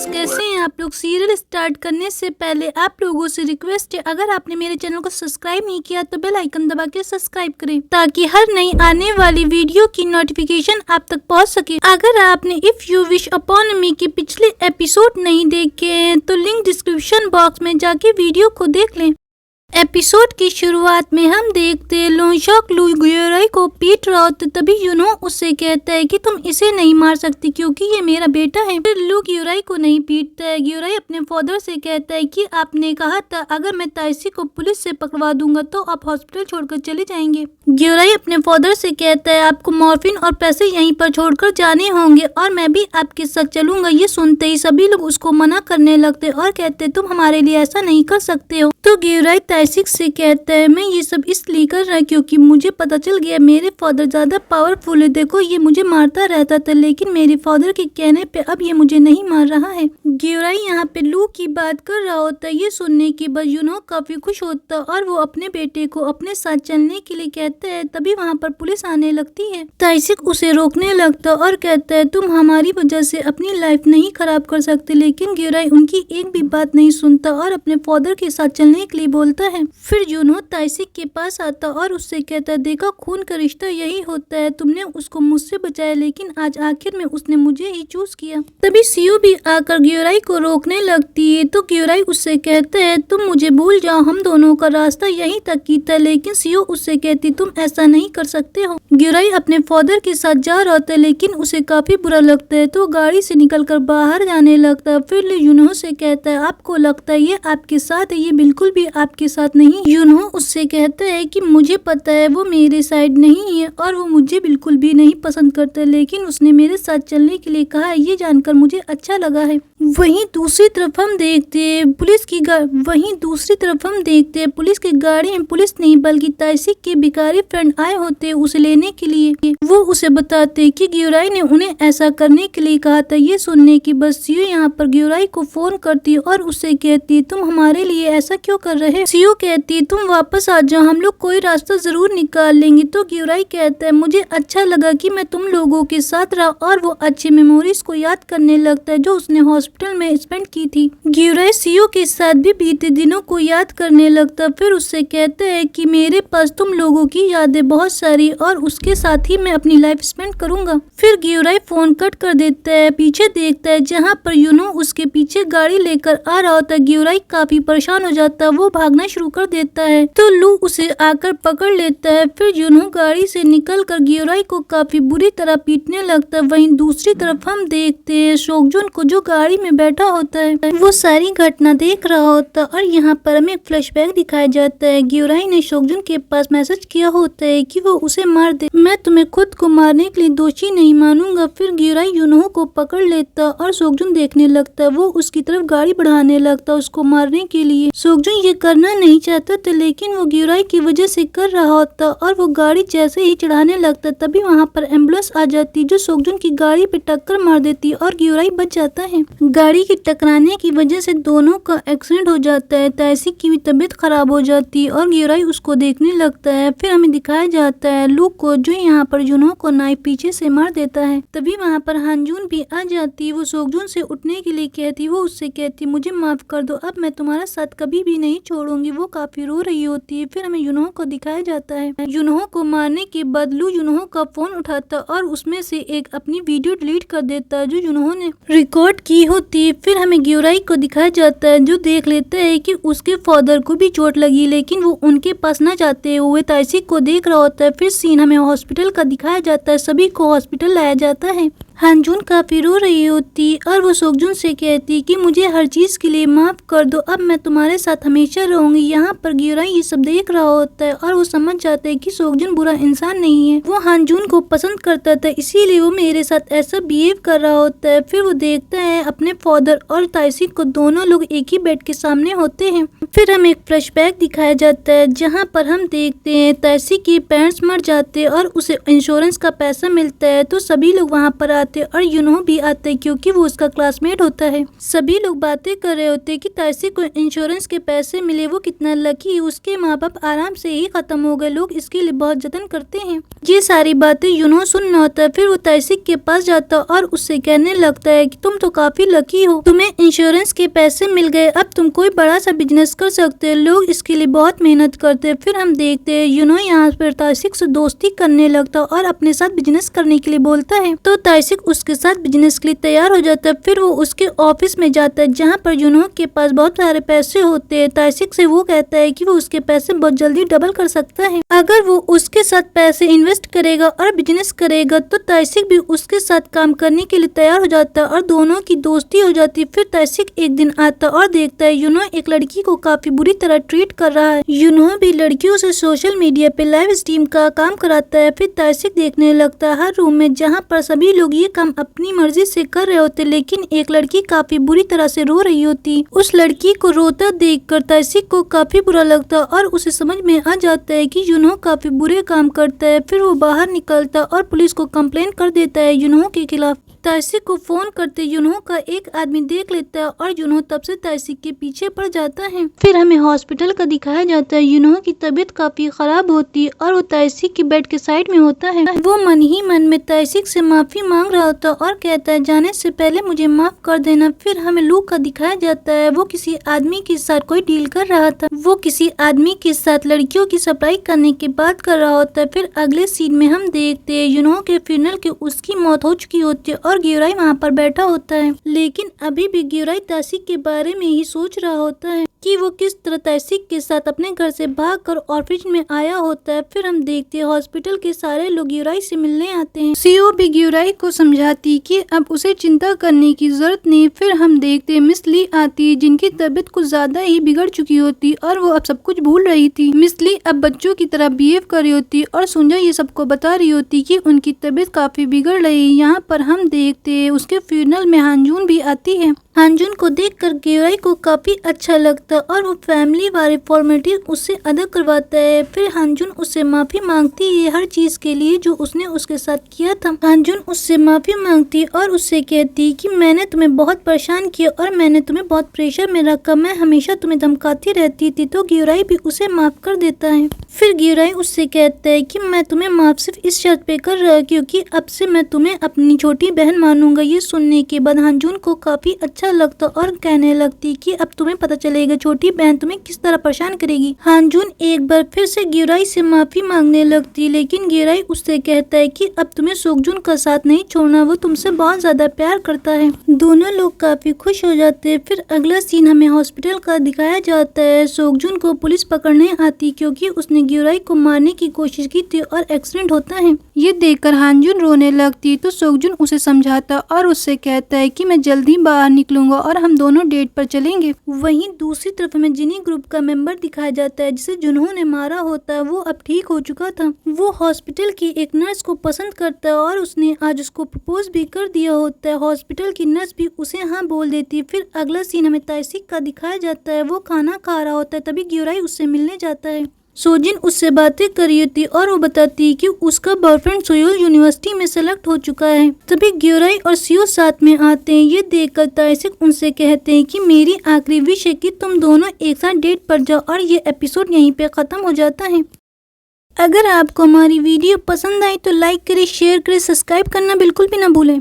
Viewers, कैसे हैं आप लोग। सीरियल स्टार्ट करने से पहले आप लोगों से रिक्वेस्ट है, अगर आपने मेरे चैनल को सब्सक्राइब नहीं किया तो बेल आइकन दबा के सब्सक्राइब करें ताकि हर नई आने वाली वीडियो की नोटिफिकेशन आप तक पहुंच सके। अगर आपने इफ यू विश अपॉन मी के पिछले एपिसोड नहीं देखे हैं तो लिंक डिस्क्रिप्शन बॉक्स में जाके वीडियो को देख लें। एपिसोड की शुरुआत में हम देखते हैं लोनशॉक लू ग्योराई को पीट रहा होता, तभी यूनो उससे कहता है कि तुम इसे नहीं मार सकती क्योंकि ये मेरा बेटा है। फिर लू ग्योराई को नहीं पीटता है। ग्योराई अपने फादर से कहता है कि आपने कहा था अगर मैं ताइसी को पुलिस से पकड़वा दूंगा तो आप हॉस्पिटल छोड़कर चले जाएंगे। ग्योराई अपने फादर से कहता है आपको मॉर्फिन और पैसे यहीं पर छोड़कर जाने होंगे और मैं भी आपके साथ चलूंगा। ये सुनते ही सभी लोग उसको मना करने लगते और कहते तुम हमारे लिए ऐसा नहीं कर सकते हो। तो ग्योराई ताइसिक से कहता है मैं ये सब इसलिए कर रहा क्योंकि मुझे पता चल गया मेरे फादर ज्यादा पावरफुल है। देखो ये मुझे मारता रहता था लेकिन मेरे फादर के कहने पे अब ये मुझे नहीं मार रहा है। ग्योराई यहाँ पे लू की बात कर रहा होता है। ये सुनने के बाद यूनो काफी खुश होता और वो अपने बेटे को अपने साथ चलने के लिए कहता है। तभी वहाँ पर पुलिस आने लगती है। ताइसिक उसे रोकने लगता और कहता है तुम हमारी वजह से अपनी लाइफ नहीं खराब कर सकते, लेकिन ग्योराई उनकी एक भी बात नहीं सुनता और अपने फादर के साथ चलने के लिए बोलता है। फिर यूनो ताइसिक के पास आता और उससे कहता है देखा खून का रिश्ता यही होता है, तुमने उसको मुझसे बचाया लेकिन आज आखिर में उसने मुझे ही चूज किया। तभी सियो भी आकर ग्योराई को रोकने लगती है तो ग्योराई उससे कहता है तुम मुझे भूल जाओ, हम दोनों का रास्ता यहीं तक की था। लेकिन सियो उससे कहती तुम ऐसा नहीं कर सकते हो। ग्योराई अपने फादर के साथ जा रहा होता है लेकिन उसे काफी बुरा लगता है तो गाड़ी से निकलकर बाहर जाने लगता है। फिर यूनो से कहता है आपको लगता है ये आपके साथ है, ये बिल्कुल भी आपके साथ नहीं। यूनो उससे कहता है कि मुझे पता है वो मेरे साइड नहीं है और वो मुझे बिल्कुल भी नहीं पसंद करता, लेकिन उसने मेरे साथ चलने के लिए कहा है, ये जानकर मुझे अच्छा लगा है। वहीं दूसरी तरफ हम देखते हैं पुलिस की गाड़ी में पुलिस नहीं बल्कि ताइसिक के भिखारी फ्रेंड आए होते उसे लेने के लिए। वो उसे बताते कि ग्योराई ने उन्हें ऐसा करने के लिए कहा था। ये सुनने की बस सियो यहाँ पर ग्योराई को फोन करती और उससे कहती तुम हमारे लिए ऐसा क्यों कर रहे हो। सियो कहती तुम वापस आ जाओ, हम लोग कोई रास्ता जरूर निकाल लेंगे। तो ग्योराई कहता है मुझे अच्छा लगा कि मैं तुम लोगों के साथ रहा और वो अच्छी मेमोरीज को याद करने लगता है जो उसने हॉस्पिटल में स्पेंड की थी। ग्योराई सियो के साथ भी बीते दिनों को याद करने लगता। फिर उससे कहता है कि मेरे पास तुम लोगों की यादें बहुत सारी और उसके साथ ही मैं अपनी लाइफ स्पेंड करूंगा। फिर ग्योराई फोन कट कर देता है, पीछे देखता है जहाँ पर यूनो उसके पीछे गाड़ी लेकर आ रहा होता है। ग्योराई काफी परेशान हो जाता है, वो भागना शुरू कर देता है तो लू उसे आकर पकड़ लेता है। फिर यूनो गाड़ी से निकलकर ग्योराई को काफी बुरी तरह पीटने लगता है। वहीं दूसरी तरफ हम देखते हैं सोगजुन को जो गाड़ी में बैठा होता है, वो सारी घटना देख रहा होता है और यहाँ पर हमें एक फ्लैशबैक दिखाया जाता है। ग्योराई ने सोगजुन के पास मैसेज किया होता है कि वो उसे मार दे, मैं तुम्हें खुद को मारने के लिए दोषी नहीं मानूंगा। फिर ग्योराई यूनो को पकड़ लेता और सोगजुन देखने लगता, वो उसकी तरफ गाड़ी बढ़ाने लगता उसको मारने के लिए। सोगजुन ये करना नहीं चाहता था लेकिन वो ग्योराई की वजह से कर रहा होता और वो गाड़ी जैसे ही चढ़ाने लगता तभी वहाँ पर एम्बुलेंस आ जाती जो सोगजुन की गाड़ी पे टक्कर मार देती और ग्योराई बच जाता है। गाड़ी के टकराने की वजह से दोनों का एक्सीडेंट हो जाता है। ताइसिक की भी तबीयत खराब हो जाती है और ग्योराई उसको देखने लगता है। फिर हमें दिखाया जाता है लू को जो यहाँ पर यूनो को नाइफ पीछे से मार देता है। तभी वहाँ पर हानजून भी आ जाती, वो सोगजुन से उठने के लिए कहती, वो उससे कहती मुझे माफ कर दो, अब मैं तुम्हारा साथ कभी भी नहीं छोड़ूंगी। वो काफी रो रही होती है। फिर हमें यूनो को दिखाया जाता है। यूनो को मारने के बाद लू यूनो का फोन उठाता और उसमें से एक अपनी वीडियो डिलीट कर देता जो यूनो ने रिकॉर्ड की होती है। फिर हमें ग्योराई को दिखाया जाता है जो देख लेता है कि उसके फादर को भी चोट लगी लेकिन वो उनके पास न जाते हुए ताइसिक को देख रहा होता है। फिर सीन हमें हॉस्पिटल का दिखाया जाता है, सभी को हॉस्पिटल लाया जाता है। हानजून काफी रो रही होती और वो सोगजुन से कहती कि मुझे हर चीज के लिए माफ कर दो, अब मैं तुम्हारे साथ हमेशा रहूंगी। यहाँ पर ग्योराई ये सब देख रहा होता है और वो समझ जाता है कि सोगजुन बुरा इंसान नहीं है, वो हानजून को पसंद करता था इसीलिए वो मेरे साथ ऐसा बिहेव कर रहा होता है। फिर वो देखता है अपने फादर और ताइसिक को दोनों लोग एक ही बेड के सामने होते हैं। फिर हमें एक फ्लैशबैक दिखाया जाता है जहाँ पर हम देखते हैं ताइसिक के पेरेंट्स मर जाते हैं और उसे इंश्योरेंस का पैसा मिलता है तो सभी लोग वहाँ पर आते और यूनहो भी आता है क्योंकि वो उसका क्लासमेट होता है। सभी लोग बातें कर रहे होते कि ताइसिक को इंश्योरेंस के पैसे मिले, वो कितना लकी है, उसके माँ बाप आराम से ही खत्म हो गए, लोग इसके लिए बहुत जतन करते हैं। ये सारी बातें यूनहो सुन रहा होता है। फिर वो ताइसिक के पास जाता और उससे कहने लगता है कि तुम तो काफी लकी हो, तुम्हें इंश्योरेंस के पैसे मिल गए, अब तुम कोई बड़ा सा बिजनेस कर सकते हो, लोग इसके लिए बहुत मेहनत करते हैं। फिर हम देखते हैं यूनहो यहाँ पर ताइसिक से दोस्ती करने लगता और अपने साथ बिजनेस करने के लिए बोलता है, तो ताइसिक उसके साथ बिजनेस के लिए तैयार हो जाता है। फिर वो उसके ऑफिस में जाता है जहाँ पर यूनहो के पास बहुत सारे पैसे होते हैं। ताइसिक से वो कहता है कि वो उसके पैसे बहुत जल्दी डबल कर सकता है अगर वो उसके साथ पैसे इन्वेस्ट करेगा और बिजनेस करेगा। तो ताइसिक भी उसके साथ काम करने के लिए तैयार हो जाता है और दोनों की दोस्ती हो जाती है। फिर ताइसिक एक दिन आता और देखता है यूनहो एक लड़की को काफी बुरी तरह ट्रीट कर रहा है। यूनहो भी लड़कियों से सोशल मीडिया पे लाइव स्ट्रीम का काम कराता है। फिर ताइसिक देखने लगता है हर रूम में जहाँ पर सभी लोग ये काम अपनी मर्जी से कर रहे होते, लेकिन एक लड़की काफी बुरी तरह से रो रही होती। उस लड़की को रोता देखकर ताइसिक को काफी बुरा लगता और उसे समझ में आ जाता है कि यूनहो काफी बुरे काम करता है। फिर वो बाहर निकलता और पुलिस को कंप्लेन कर देता है यूनहो के खिलाफ। ताइसिक को फोन करते यूनहो का एक आदमी देख लेता है और यूनहो तब से ताइसिक के पीछे पड़ जाता है। फिर हमें हॉस्पिटल का दिखाया जाता है। यूनहो की तबीयत काफी खराब होती है और वो ताइसिक के बेड के साइड में होता है। वो मन ही मन में ताइसिक से माफी मांग रहा होता और कहता है जाने से पहले मुझे माफ कर देना। फिर हमें लू का दिखाया जाता है। वो किसी आदमी के साथ कोई डील कर रहा था, वो किसी आदमी के साथ लड़कियों की सप्लाई करने की बात कर रहा होता है। फिर अगले सीन में हम देखते हैं यूनहो के फ्यूनरल के उसकी मौत हो चुकी होती है और ग्यूराई वहाँ पर बैठा होता है, लेकिन अभी भी ग्यूराई ताइसिक के बारे में ही सोच रहा होता है कि वो किस तरह ताइसिक के साथ अपने घर से भागकर ऑर्फिनेज में आया होता है। फिर हम देखते हैं हॉस्पिटल के सारे लोग ग्यूराई से मिलने आते हैं। सीओ भी ग्यूराई को समझाती कि अब उसे चिंता करने की जरूरत नहीं। फिर हम देखते हैं मिस ली आती है जिनकी तबीयत कुछ ज्यादा ही बिगड़ चुकी होती और वो अब सब कुछ भूल रही थी। मिस ली अब बच्चों की तरह बिहेव कर रही होती और सुंजा ये सबको बता रही होती कि उनकी तबीयत काफी बिगड़ रही है। यहाँ पर हम देखते हैं उसके फ्यूनरल में हानजून भी आती है। हानजून को देखकर ग्यूराई को काफी अच्छा लगता और वो फैमिली वाले फॉर्मेलिटी उससे अदा करवाता है। फिर हानजून उससे माफी मांगती है हर चीज के लिए जो उसने उसके साथ किया था। हानजून उससे माफी मांगती और उससे कहती कि मैंने तुम्हें बहुत परेशान किया और मैंने तुम्हें बहुत प्रेशर में रखा, मैं हमेशा तुम्हें धमकाती रहती थी। तो ग्यूराई भी उसे माफ कर देता है। फिर ग्यूराई उससे कहता है कि मैं तुम्हें माफ सिर्फ इस शर्त पे कर रहा क्योंकि अब से मैं तुम्हें अपनी छोटी बहन मानूंगा। ये सुनने के बाद हानजून को काफी अच्छा लगता और कहने लगती कि अब तुम्हें पता चलेगा छोटी बहन तुम्हें किस तरह परेशान करेगी। हानजून एक बार फिर से ग्यूराई से माफी मांगने लगती, लेकिन ग्यूराई उससे कहता है कि अब तुम्हें सोगजुन का साथ नहीं छोड़ना, वो तुमसे बहुत ज्यादा प्यार करता है। दोनों लोग काफी खुश हो जाते हैं। फिर अगला सीन हमें हॉस्पिटल का दिखाया जाता है। सोगजुन को पुलिस पकड़ने आती क्योंकि उसने ग्यूराई को मारने की कोशिश की थी और एक्सीडेंट होता है। ये देखकर हानजून रोने लगती तो सोगजुन उसे समझाता और उससे कहता है कि मैं जल्दी बाहर निकलूंगा और हम दोनों डेट पर चलेंगे। वहीं दूसरी तरफ हमें जिनी ग्रुप का मेंबर दिखाया जाता है जिसे जुनहो ने मारा होता है। वो अब ठीक हो चुका था। वो हॉस्पिटल की एक नर्स को पसंद करता है और उसने आज उसको प्रपोज भी कर दिया होता है। हॉस्पिटल की नर्स भी उसे हाँ बोल देती है। फिर अगला सीन हमें ताइसिक का दिखाया जाता है। वो खाना खा रहा होता है, तभी ग्यूराई उससे मिलने जाता है। सोजिन उससे बातें कर रही होती और वो बताती कि उसका बॉयफ्रेंड सोयोल यूनिवर्सिटी में सेलेक्ट हो चुका है। तभी ग्यूराई और सियो साथ में आते हैं। ये देखकर ताइसिक उनसे कहते हैं कि मेरी आखिरी विश है कि तुम दोनों एक साथ डेट पर जाओ और ये एपिसोड यहीं पे खत्म हो जाता है। अगर आपको हमारी वीडियो पसंद आई तो लाइक करें, शेयर करें, सब्सक्राइब करना बिल्कुल भी ना भूलें।